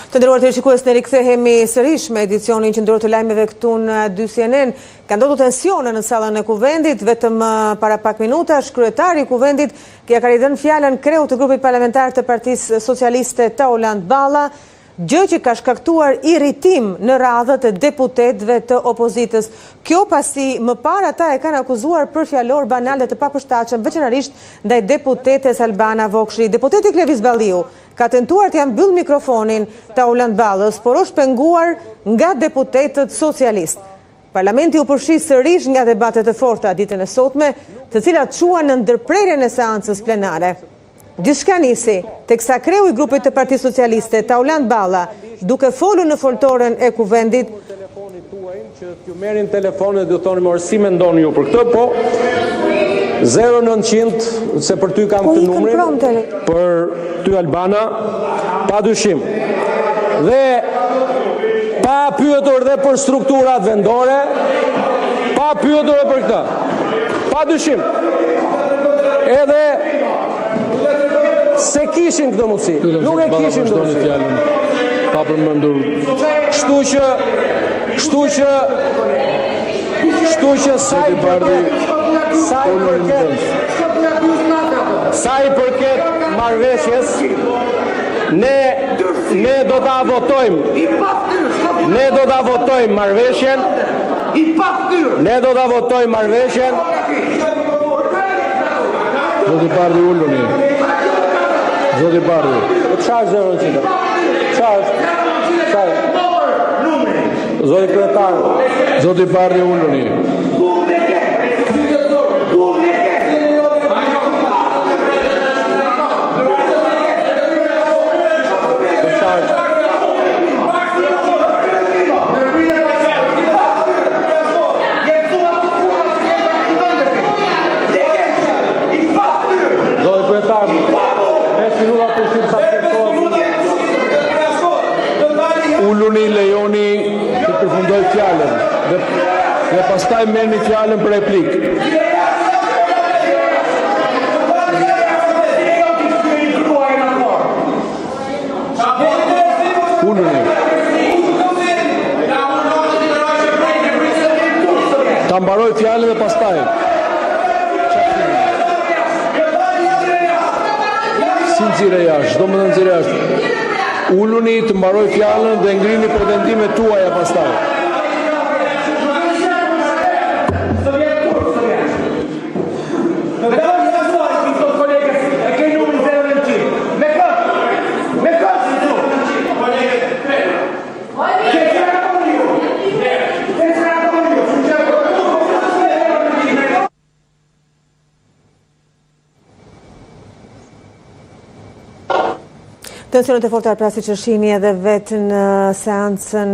Të nderuar televizionistë, ne rikthehemi sërish me edicionin qendror të lajmeve këtu në 2 CNN. Ka ndodhur tensione në sallën e kuvendit, vetëm para pak minutash kryetari i kuvendit ka dhënë fjalën kreut të grupit parlamentar të Partisë Socialiste Tauland Balla, gjë që ka shkaktuar irritim në radhët e deputetëve të opozitës. Kjo pasi më parë ata e kanë akuzuar për fjalor banal dhe të papërshtatshëm, veçanërisht ndaj deputetes Albana Vokshi. Deputeti Klevis Balliu ka tentuar të mbyll mikrofonin Tauland Ballës, por është penguar nga deputetët socialistë. Parlamenti u përfshi sërish nga debatet e forta ditën e sotme, të cilat çuan në ndërprerjen e seancës plenare. Gjithçka nisi teksa kreu i grupit të Partisë Socialiste Tauland Balla, duke folur në foltoren e kuvendit, që t'ju merrin telefonet dhe thonë më si mendoni ju për këtë, po 0900 se për ty kam këtë numrin, për ty Albana, pa dyshim. Dhe pa pyetur dhe për strukturat vendore, pa pyetur dhe për këtë, pa dyshim. Edhe se kishin këtë mundësi, nuk e kishin këtë mundësi. Pa përmendur. Kështu që sa i përket marrëveshjes, ne do ta votojmë. Ne do ta votojmë marrëveshjen. Ne do ta votojmë marrëveshjen. Zoti Bardhi uluni. Zoti Bardhi. Çfarë zëron ti? Çfarë? Zoti kryetar. Zoti Bardhi uluni. Uluni, lejoni të përfundoj fjallën dhe pastaj merrni fjallën për replik. Uluni. Ta mbaroj fjallën dhe pastaj. Si nxirë jashtë, do më të nxirë jashtë. uluni të mbaroj fjalën dhe ngrini pretendimet tuaja pastaj. Tensionet e forta prasi që shihni edhe vetë në seancën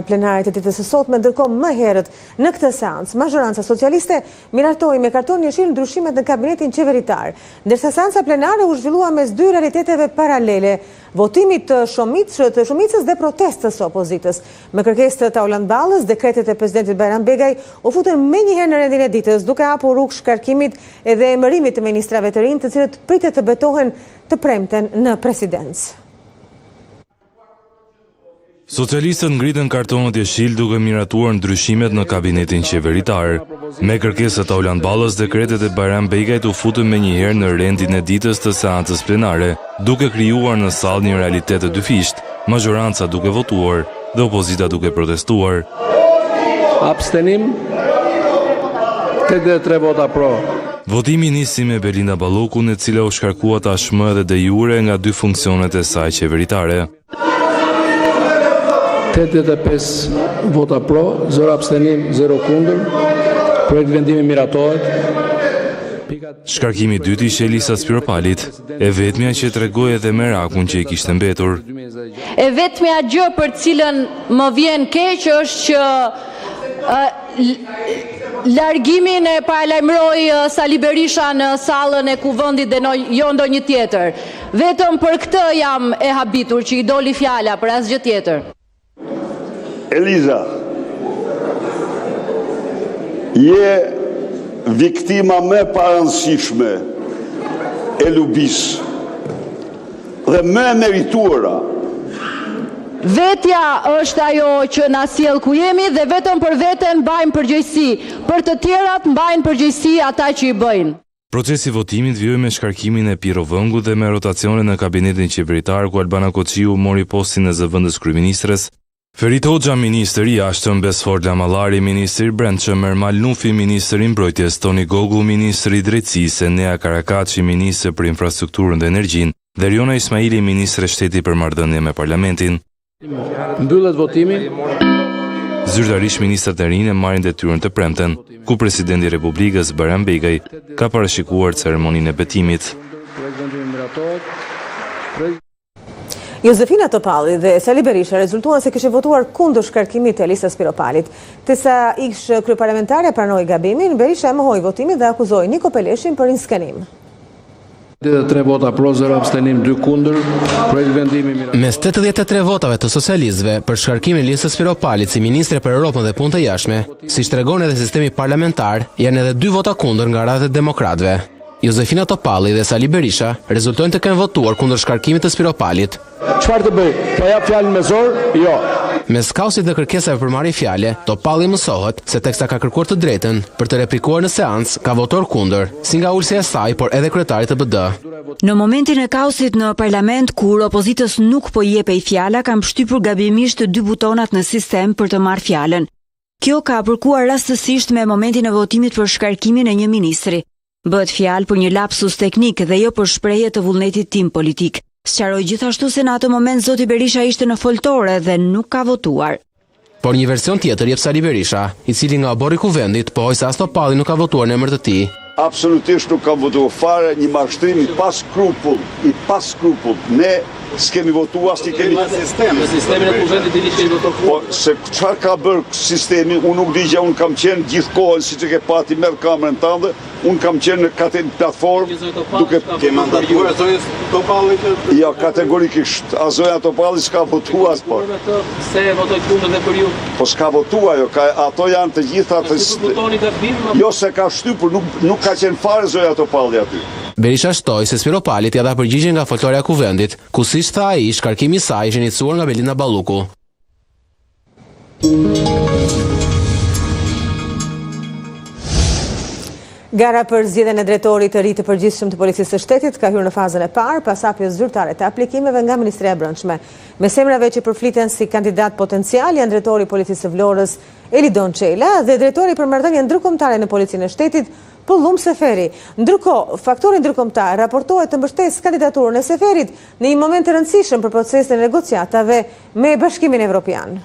plenare të ditës së sotme, ndërkohë më herët në këtë seancë mazhoranca socialiste miratoi me karton jeshil ndryshimet në kabinetin qeveritar, ndërsa seanca plenare u zhvillua mes dy realiteteve paralele, votimit të shumicës dhe protestës së opozitës. Me kërkesë të Tauland Ballës, dekretet e presidentit Bajram Begaj u futën menjëherë në rendin e ditës, duke hapur rrugë shkarkimit edhe emërimit të ministrave të rinj, të cilët pritet të betohen të premten në presidencë. Socialistët ngritën kartonët jeshil duke miratuar ndryshimet në kabinetin qeveritar. Me kërkesë të Tauland Ballës, dekretet e Bajram Begajt u futën menjëherë në rendin e ditës të seancës plenare, duke krijuar në sallë një realitet të dyfisht, mazhoranca duke votuar dhe opozita duke protestuar. Abstenim 83 vota pro. Votimi nisi me Belinda Ballokun, e cila u shkarkua tashmë edhe de jure nga dy funksionet e saj qeveritare. 85 vota pro, 0 abstenim, 0 kundër. Projekt vendimi miratohet. Shkarkimi i dytë ishte Elisa Spiropalit, e vetmja që tregoi edhe merakun që i kishte mbetur. E vetmja gjë për cilën më vjen keq është që largimin e paralajmëroi Sali Berisha në sallën e kuvendit dhe jo ndonjë tjetër. Vetëm për këtë jam e habitur që i doli fjala, për asgjë tjetër. Eliza, je viktima më e parëndësishme e lubis dhe më e merituara. Vetja është ajo që na sjell ku jemi dhe vetëm për veten mbajmë përgjegjësi, për të tjerat mbajnë përgjegjësi ata që i bëjnë. Procesi votimit vjoi me shkarkimin e Piro Vëngut dhe me rotacione në kabinetin qeveritar, ku Albana Kociu mori postin e zëvendës kryeministres, Ferit Hoxha ministri i jashtëm, Besfor Lamallari ministri i brendshëm, Ermal Nufi ministri i mbrojtjes, Toni Gogu ministri i drejtësisë, Enea Karakaçi ministri për infrastrukturën dhe energjinë dhe Riona Ismaili ministri i shtetit për marrëdhënie me parlamentin. Mbyllet votimi. Zyrtarisht ministrat e rinj marrin detyrën të premten, ku presidenti i Republikës Bajram Begaj ka parashikuar ceremoninë e betimit. Josefina Topalli dhe Sali Berisha rezultuan se kishin votuar kundër shkarkimit të Elisës Spiropalit. Tesa ish kryeparlamentare pranoi gabimin, Berisha e mohoi votimin dhe akuzoi Niko Peleshin për inskenim. 83 vota pro, 0 abstenim, 2 kundër. Mes 83 votave të socialistëve për shkarkimin e Elisës Spiropalit si ministre për Europën dhe punë të jashtme, siç tregon edhe sistemi parlamentar, janë edhe 2 vota kundër nga radhët e demokratëve. Josefina Topalli dhe Sali Berisha rezultojnë të kenë votuar kundër shkarkimit të Spiropalit. Çfarë të bëj? Po jap fjalën me zor? Jo. Mes kaosit dhe kërkesave për marrje fjale, Topalli mësohet se teksa ka kërkuar të drejtën për të replikuar në seancë, ka votuar kundër, si nga ulësia e saj, por edhe kryetari të BD. Në momentin e kaosit në parlament, kur opozitës nuk po jepej fjala, kam shtypur gabimisht 2 butonat në sistem për të marrë fjalën. Kjo ka përkuar rastësisht me momentin e votimit për shkarkimin e një ministri. Bëhet fjalë për një lapsus teknik dhe jo për shprehje të vullnetit tim politik. Sqaroi gjithashtu se në atë moment zoti Berisha ishte në foltore dhe nuk ka votuar. Por një version tjetër jep Sali Berisha, i cili nga oborri kuvendit pohoi se as Topalli nuk ka votuar në emër të tij. Absolutisht nuk kam votuar fare, një mashtrim i pa skrupull. Ne s'kemi votuar, as kemi sistemin e kuvendit dini që votuar. Po se çfarë ka bërë sistemi, unë nuk di gjë, unë kam qenë gjithkohën siç e ke pati merr kamerën tënde, unë kam qenë në platformë duke ke mandatuar zonës Topallit. Jo, kategorikisht, zonja Topalli s'ka votuar as po. Se votoi kundër dhe për ju. Po s'ka votuar, jo, ato janë të gjitha të jo se ka shtypur, nuk ka qenë fare zonja Topalli aty. Berisha shtoi se Spiropalit ja dha përgjigje nga foltorja e kuvendit, ku siç tha ai, shkarkimi i saj ishte iniciuar nga Belinda Balluku. Gara për zgjedhjen e drejtorit të ri të përgjithshëm të Policisë së Shtetit ka hyrë në fazën e parë pas hapjes zyrtare të aplikimeve nga Ministria e Brendshme. Me semrave që përfliten si kandidat potencial janë drejtori i Policisë së Vlorës Elidon Çela dhe drejtori për marrëdhënie ndërkombëtare në Policinë e Shtetit Pëllum Seferi. Ndërkohë, faktori ndërkombëtar raportohet të mbështesë kandidaturën e Seferit në një moment të rëndësishëm për procesin e negociatave me Bashkimin Evropian.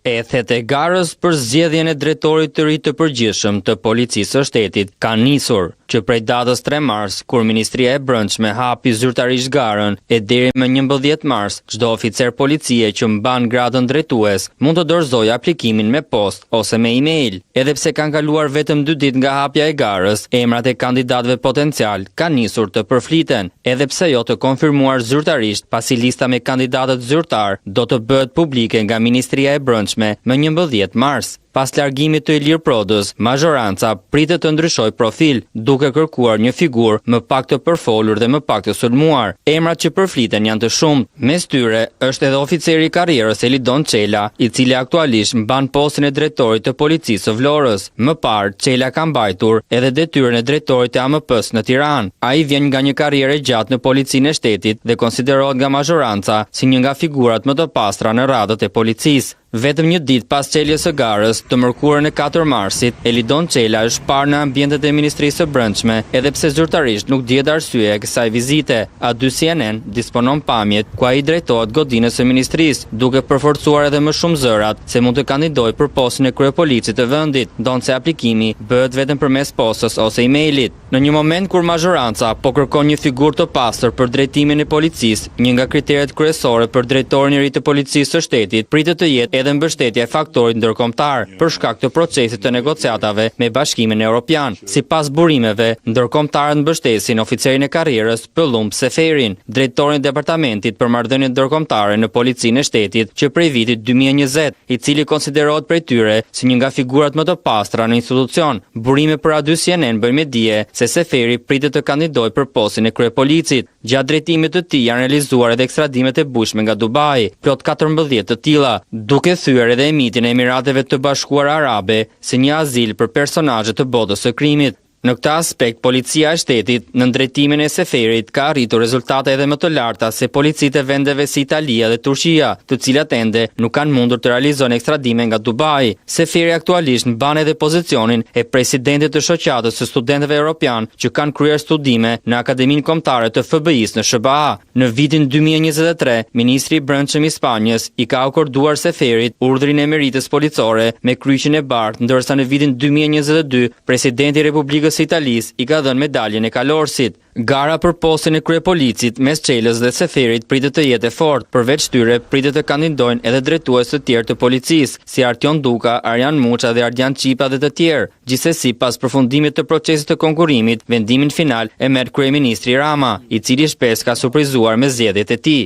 Ethet e garës për zgjedhjen e drejtorit të ri të përgjithshëm të Policisë së Shtetit ka nisur, që prej datës 3 mars, kur Ministria e Brendshme hapi zyrtarisht garën, e deri më 11 mars, çdo oficer policie që mban gradën drejtues mund të dorëzojë aplikimin me post ose me email. Edhe pse kanë kaluar vetëm 2 ditë nga hapja e garës, emrat e kandidatëve potencial kanë nisur të përfliten, edhe pse jo të konfirmuar zyrtarisht, pasi lista me kandidatët zyrtar do të bëhet publike nga Ministria e Brendshme më 11 mars. Pas largimit të Ilir Prodës, mazhoranca pritet të ndryshoj profil, duke kërkuar një figurë më pak të përfolur dhe më pak të sulmuar. Emrat që përfliten janë të shumtë. Mes tyre është edhe oficeri i karrierës Elidon Çela, i cili aktualisht mban postin e drejtorit të Policisë së Vlorës. Më parë, Çela ka mbajtur edhe detyrën e drejtorit të AMP-s në Tiranë. Ai vjen nga një karrierë gjatë në Policinë e Shtetit dhe konsiderohet nga mazhoranca si një nga figurat më të pastra në radhët e policisë. Vetëm një ditë pas çeljes së garës, të mërkurën e 4 marsit, Elidon Çela është parë në ambientet e Ministrisë së Brendshme, edhe pse zyrtarisht nuk dihet arsyeja e kësaj vizite. A2 CNN disponon pamjet ku ai drejtohet godinës së ministrisë, duke përforcuar edhe më shumë zërat se mund të kandidojë për postin e kryepolicit të vendit, ndonse aplikimi bëhet vetëm përmes postës ose emailit. Në një moment kur mazhoranca po kërkon një figurë të pastër për drejtimin e policisë, një nga kriteret kryesore për drejtorin e ri të Policisë së Shtetit pritet të jetë edhe mbështetja e faktorit ndërkombëtar për shkak të procesit të negociatave me Bashkimin Evropian. Sipas burimeve, ndërkombëtarët mbështesin oficerin e karrierës Pëllum Seferin, drejtorin e departamentit për marrëdhëniet ndërkombëtare në Policinë e Shtetit që prej vitit 2020, i cili konsiderohet prej tyre si një nga figurat më të pastra në institucion. Burime për A2 CNN bëjnë me dije se Seferi pritet të kandidojë për postin e kryepolicit. Gjatë drejtimit të tij janë realizuar edhe ekstradimet e bujshme nga Dubai, plot 14 të tilla, duke thyer edhe emitin e Emirateve të Bashkuara Arabe si një azil për personazhe të botës së krimit. Në këtë aspekt, Policia e Shtetit në drejtimin e Seferit ka arritur rezultate edhe më të larta se policitë e vendeve si Italia dhe Turqia, të cilat ende nuk kanë mundur të realizojnë ekstradime nga Dubai. Seferi aktualisht mban edhe pozicionin e presidentit të shoqatës së studentëve europian që kanë kryer studime në Akademinë Kombëtare të FBI-s në SBA. Në vitin 2023, ministri i Brendshëm i Spanjës i ka akorduar Seferit urdhrin e meritës policore me kryqin e bardhë, ndërsa në vitin 2022, presidenti i Republikës së Italisë i ka dhënë medaljen e kalorësit. Gara për postin e kryepolicit mes Çelës dhe Seferit pritet të jetë e fortë. Përveç tyre pritet të kandidojnë edhe drejtues të tjerë të policisë, si Artion Duka, Arjan Muça dhe Ardian Çipa dhe të tjerë. Gjithsesi, pas përfundimit të procesit të konkurrimit, vendimin final e merr kryeministri Rama, i cili shpesh ka surprizuar me zgjedhjet e tij.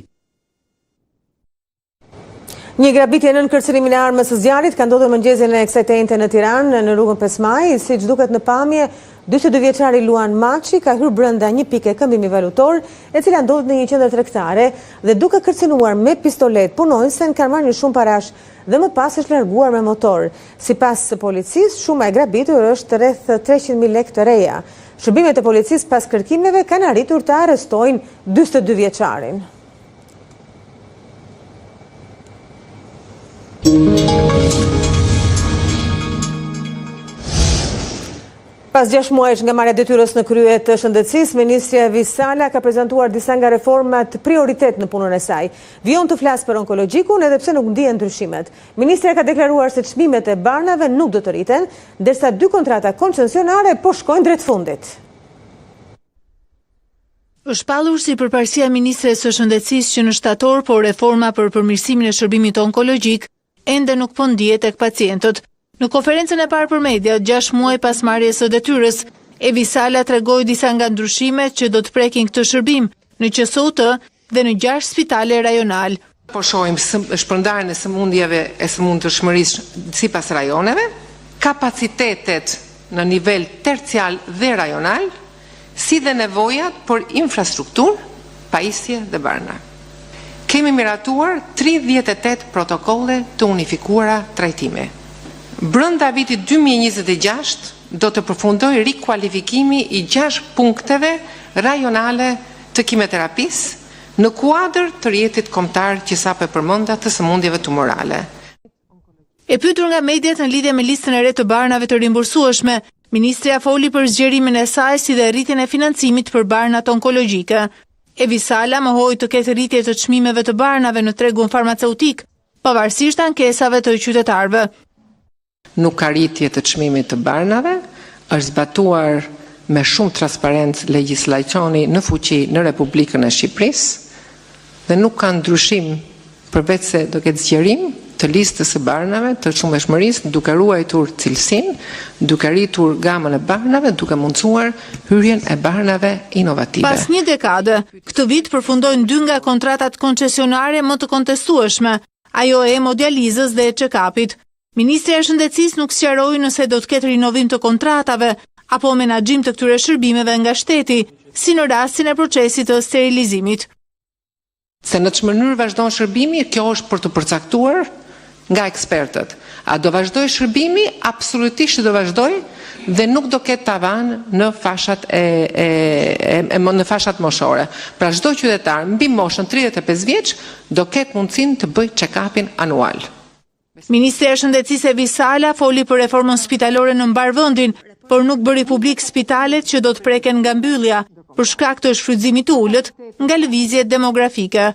Një grabitje nën kërcënimin e armës së zjarrit ka ndodhur mëngjesin e kësaj tente në Tiranë në rrugën 5 Maj, siç duket në pamje, 42 vjeçari Luan Maçi ka hyrë brenda një pike këmbimi valutor, e cila ndodhet në një qendër tregtare dhe duke kërcënuar me pistolet punonjësen ka marrë një shumë parash dhe më pas është larguar me motor. Sipas policisë, shuma e grabitur është rreth 300.000 lekë të reja. Shërbimet e policisë pas kërkimeve kanë arritur të arrestojnë 42 vjeçarin. Pas 6 muajsh nga marrja detyrës në krye të shëndetësisë, Ministria Visala ka prezantuar disa nga reformat prioritet në punën e saj. Vijon të flasë për onkologjikun edhe pse nuk ndihen ndryshimet. Ministria ka deklaruar se çmimet e barnave nuk do të rriten, ndërsa 2 kontrata koncesionare po shkojnë drejt fundit. Është pallur si përparësia ministres së shëndetësisë që në shtator, por reforma për përmirësimin e shërbimit onkologjik ende nuk po ndihet tek pacientët. Në konferencën e parë për media, 6 muaj pas marrjes së detyrës, Evi Sala tregoi disa nga ndryshimet që do të prekin këtë shërbim në QSOT dhe në 6 spitale rajonal. Po shohim shpërndarjen e sëmundjeve e sëmundshmërisë sipas rajoneve, kapacitetet në nivel tercial dhe rajonal, si dhe nevojat për infrastrukturë, pajisje dhe barna. Kemi miratuar 38 protokolle të unifikuara trajtime. Brënda vitit 2026 do të përfundoj rikualifikimi i 6 punkteve rajonale të kimoterapisë në kuadër të rrjetit kombëtar që sapo e përmenda të sëmundjeve tumorale. E pyetur nga mediat në lidhje me listën e re të barnave të rimbursueshme, ministria foli për zgjerimin e saj si dhe rritjen e financimit për barnat onkologjike. Evi Sala mohoi të ketë rritje të çmimeve të barnave në tregun farmaceutik, pavarësisht ankesave të qytetarëve. Nuk ka rritje të çmimit të barnave, është zbatuar me shumë transparencë legjislacioni në fuqi në Republikën e Shqipërisë dhe nuk ka ndryshim përveç se do ketë zgjerim të listës së barnave të çmimshmërisë, duke ruajtur cilësinë, duke rritur gamën e barnave, duke mundsuar hyrjen e barnave inovative. Pas një dekade, këtë vit përfundojnë 2 nga kontratat koncesionare më të kontestueshme, ajo e hemodializës dhe e check-upit. Ministria e Shëndetësisë nuk sqaroi nëse do të ketë rinovim të kontratave apo menaxhim të këtyre shërbimeve nga shteti, si në rastin e procesit të sterilizimit. Se në çfarë mënyrë vazhdon shërbimi, kjo është për të përcaktuar nga ekspertët. A do vazhdoj shërbimi? Absolutisht do vazhdoj dhe nuk do ketë tavan në fashat në fashat moshore. Pra çdo qytetar mbi moshën 35 vjeç do ketë mundësinë të bëjë check-upin anual. Ministria e Shëndetësisë Evi Sala foli për reformën spitalore në mbar vendin, por nuk bëri publik spitalet që do të preken nga mbyllja, për shkak të shfrytëzimit të ulët nga lëvizjet demografike.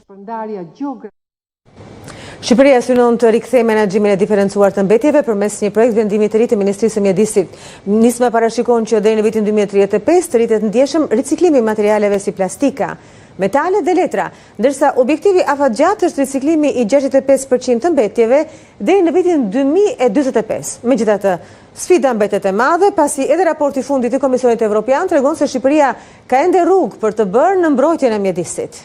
Shqipëria synon të rikthejë menaxhimin e diferencuar të mbetjeve përmes një projekt vendimi të ri të Ministrisë së Mjedisit. Nisma parashikon që deri në vitin 2035 të rritet ndjeshëm riciklimi i materialeve si plastika, metale dhe letra, ndërsa objektivi afatgjatë është riciklimi i 65% të mbetjeve deri në vitin 2045. Megjithatë, sfida mbetet e madhe, pasi edhe raporti i fundit i Komisionit Evropian tregon se Shqipëria ka ende rrugë për të bërë në mbrojtjen e mjedisit.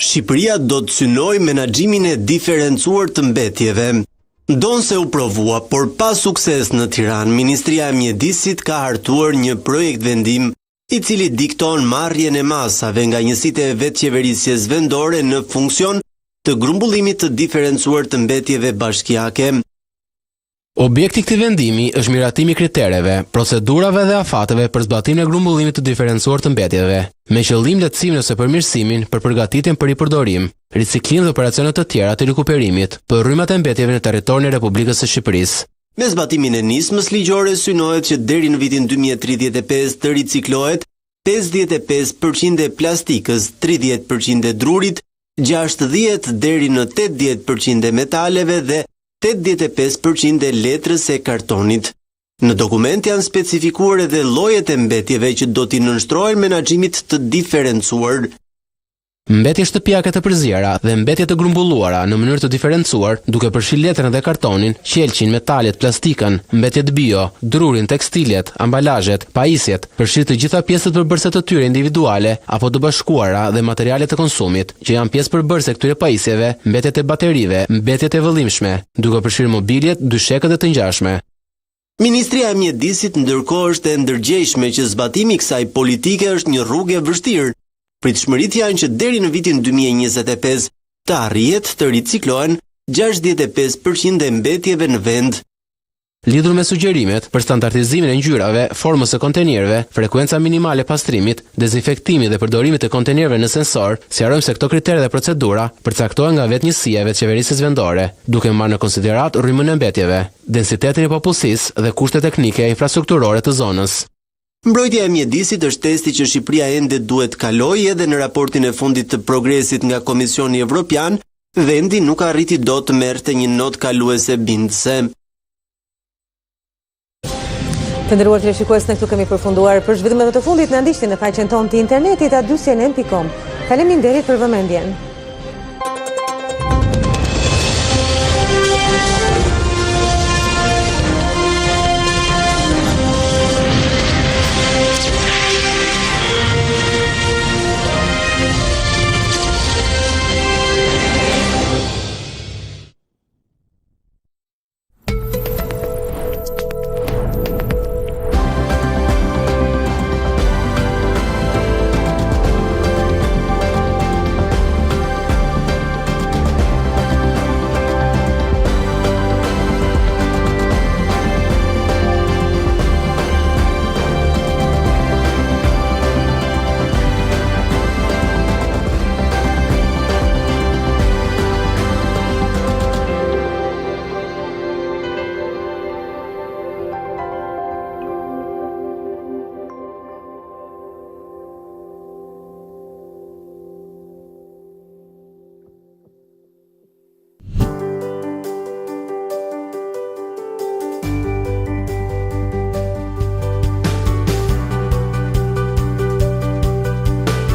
Shqipëria do të synojë menaxhimin e diferencuar të mbetjeve. Ndonse u provua, por pa sukses në Tiranë, Ministria e Mjedisit ka hartuar një projekt vendim i cili dikton marrjen e masave nga njësitë e vetqeverisjes vendore në funksion të grumbullimit të diferencuar të mbetjeve bashkiake. Objekti i këtij vendimi është miratimi i kritereve, procedurave dhe afateve për zbatimin e grumbullimit të diferencuar të mbetjeve, me qëllim lehtësimin ose përmirësimin për përgatitjen për ripërdorim, riciklim dhe operacione të tjera të rikuperimit për rrymat e mbetjeve në territorin e Republikës së Shqipërisë. Me zbatimin e nismës ligjore synohet që deri në vitin 2035 të riciklohet 55% e plastikës, 30% e drurit, 60 deri në 80% e metaleve dhe 85% e letrës e kartonit. Në dokument janë specifikuar edhe llojet e mbetjeve që do t'i nënshtrohen menaxhimit të diferencuar. Mbetje shtëpiake të përzjera dhe mbetje të grumbulluara në mënyrë të diferencuar, duke përfshirë letrën dhe kartonin, qelçin, metalet, plastikën, mbetjet bio, drurin, tekstilet, ambalazhet, pajisjet, përfshirë të gjitha pjesët përbërëse të tyre individuale apo të bashkuara dhe materialet të konsumit, që janë pjesë përbërëse këtyre pajisjeve, mbetjet e baterive, mbetjet e vëllimshme, duke përfshirë mobiljet, dyshekët dhe të ngjashme. Ministria e Mjedisit ndërkohë është e ndërgjegjshme që zbatimi i kësaj politike është një rrugë e vështirë. Pritshmëritë janë që deri në vitin 2025 të arrihet të riciklohen 65% e mbetjeve në vend. Lidhur me sugjerimet për standardizimin e ngjyrave, formës së kontenerëve, frekuenca minimale pastrimit, dezinfektimit dhe përdorimit të kontenerëve në sensor, sqarojmë se këto kritere dhe procedura përcaktohen nga vetë njësia e vetqeverisjes vendore, duke marrë në konsiderat rrymën e mbetjeve, densitetin e popullsisë dhe kushtet teknike e infrastrukturore të zonës. Mbrojtja e mjedisit është testi që Shqipëria ende duhet kalojë edhe në raportin e fundit të progresit nga Komisioni Evropian, vendi nuk arriti dot të merrte një notë kaluese bindëse. Të nderuar teleshikues, ne këtu kemi përfunduar për zhvillimet e fundit. Na ndiqni në faqen tonë të internetit adusjenen.com. Faleminderit për vëmendjen.